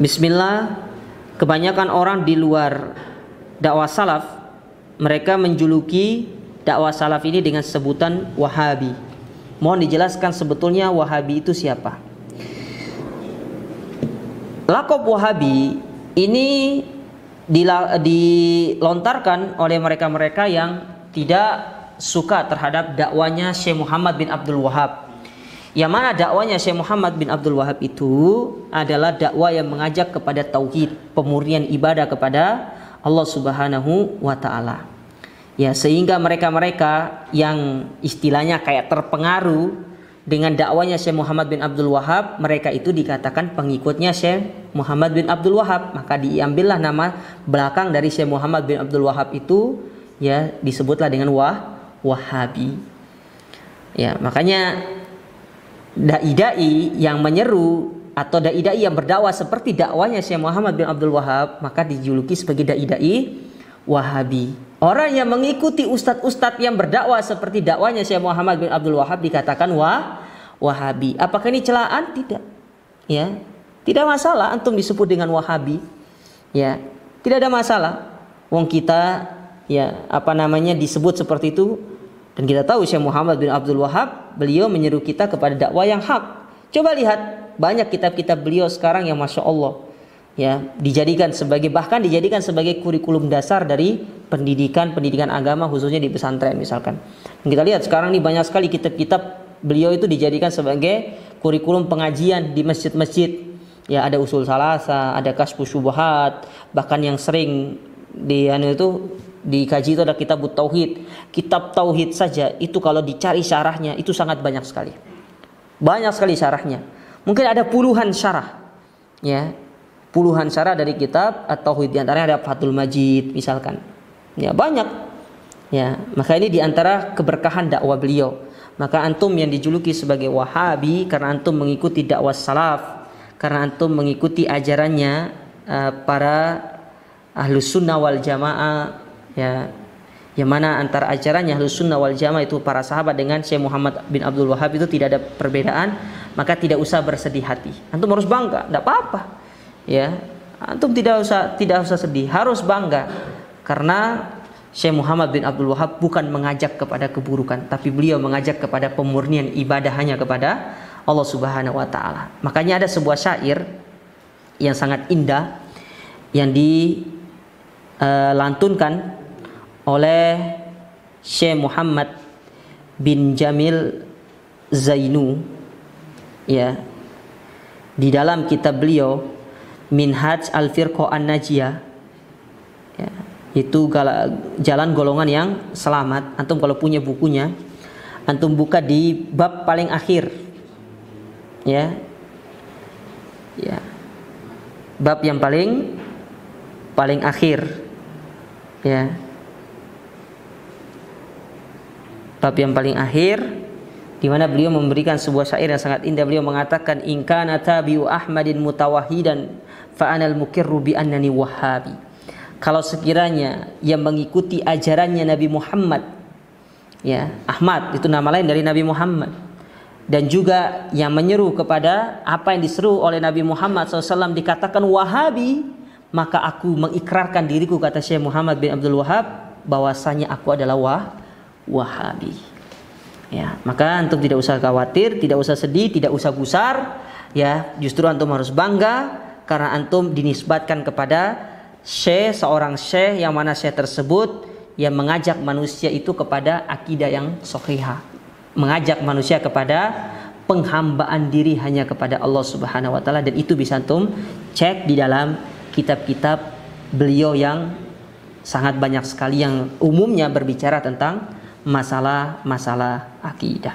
Bismillah, kebanyakan orang di luar dakwah salaf, mereka menjuluki dakwah salaf ini dengan sebutan Wahabi. Mohon dijelaskan sebetulnya Wahabi itu siapa? Laqab Wahabi ini dilontarkan oleh mereka-mereka yang tidak suka terhadap dakwanya Syekh Muhammad bin Abdul Wahab. Yang mana dakwanya Syekh Muhammad bin Abdul Wahab itu adalah dakwah yang mengajak kepada tauhid, pemurnian ibadah kepada Allah Subhanahu wa taala. Ya, sehingga mereka-mereka yang istilahnya kayak terpengaruh dengan dakwanya Syekh Muhammad bin Abdul Wahab, mereka itu dikatakan pengikutnya Syekh Muhammad bin Abdul Wahab. Maka diambillah nama belakang dari Syekh Muhammad bin Abdul Wahab itu, ya, disebutlah dengan Wahabi. Ya, makanya dai-dai yang menyeru atau dai-dai yang berdakwah seperti dakwanya Syekh Muhammad bin Abdul Wahab, maka dijuluki sebagai dai-dai Wahabi. Orang yang mengikuti ustadz-ustadz yang berdakwah seperti dakwanya Syekh Muhammad bin Abdul Wahab dikatakan Wahabi. Apakah ini celaan? Tidak. Ya, tidak masalah antum disebut dengan Wahabi. Ya, tidak ada masalah. Wong kita, ya, disebut seperti itu. Dan kita tahu Syekh Muhammad bin Abdul Wahab, beliau menyeru kita kepada dakwah yang hak. Coba lihat, banyak kitab-kitab beliau sekarang yang Masya Allah, ya, bahkan dijadikan sebagai kurikulum dasar dari pendidikan agama, khususnya di pesantren misalkan. Dan kita lihat sekarang ini banyak sekali kitab-kitab beliau itu dijadikan sebagai kurikulum pengajian di masjid-masjid. Ya, ada usul salasa, ada kasfus syubhat, bahkan yang sering dikaji itu ada kitab tauhid. Kitab tauhid saja itu kalau dicari syarahnya itu sangat banyak sekali. Banyak sekali syarahnya. Mungkin ada puluhan syarah. Ya. Puluhan syarah dari kitab at-tauhid, di antaranya ada Fathul Majid misalkan. Ya, banyak. Ya, maka ini di antara keberkahan dakwah beliau. Maka antum yang dijuluki sebagai Wahabi karena antum mengikuti dakwah salaf, karena antum mengikuti ajarannya para Ahlus Sunnah wal Jamaah, ya, yang mana antara ajarannya Ahlus Sunnah wal Jamaah itu para sahabat dengan Syekh Muhammad bin Abdul Wahab itu tidak ada perbedaan, maka tidak usah bersedih hati. Antum harus bangga, tidak apa-apa. Ya, antum tidak usah sedih, harus bangga karena Syekh Muhammad bin Abdul Wahab bukan mengajak kepada keburukan, tapi beliau mengajak kepada pemurnian ibadah hanya kepada Allah Subhanahu wa taala. Makanya ada sebuah syair yang sangat indah yang dilantunkan oleh Syekh Muhammad bin Jamil Zainu, ya, di dalam kitab beliau Minhaj Al-Firqah An-Najiyah, ya, itu jalan golongan yang selamat. Antum kalau punya bukunya, antum buka di bab paling akhir, ya, ya, bab yang paling akhir, ya, bab yang paling akhir, di mana beliau memberikan sebuah syair yang sangat indah. Beliau mengatakan, in kana tabi'u Ahmadin mutawahidan fa anal mukirru bi annani Wahabi. Kalau sekiranya yang mengikuti ajarannya Nabi Muhammad, ya, Ahmad itu nama lain dari Nabi Muhammad, dan juga yang menyeru kepada apa yang diseru oleh Nabi Muhammad SAW dikatakan Wahabi, maka aku mengikrarkan diriku, kata Syekh Muhammad bin Abdul Wahab, bahwasanya aku adalah Wahabi. Ya, maka antum tidak usah khawatir, tidak usah sedih, tidak usah gusar, ya, justru antum harus bangga karena antum dinisbatkan kepada seorang syekh yang mana syekh tersebut yang mengajak manusia itu kepada akidah yang sahihah, mengajak manusia kepada penghambaan diri hanya kepada Allah Subhanahu wa taala, dan itu bisa antum cek di dalam kitab-kitab beliau yang sangat banyak sekali yang umumnya berbicara tentang masalah akidah.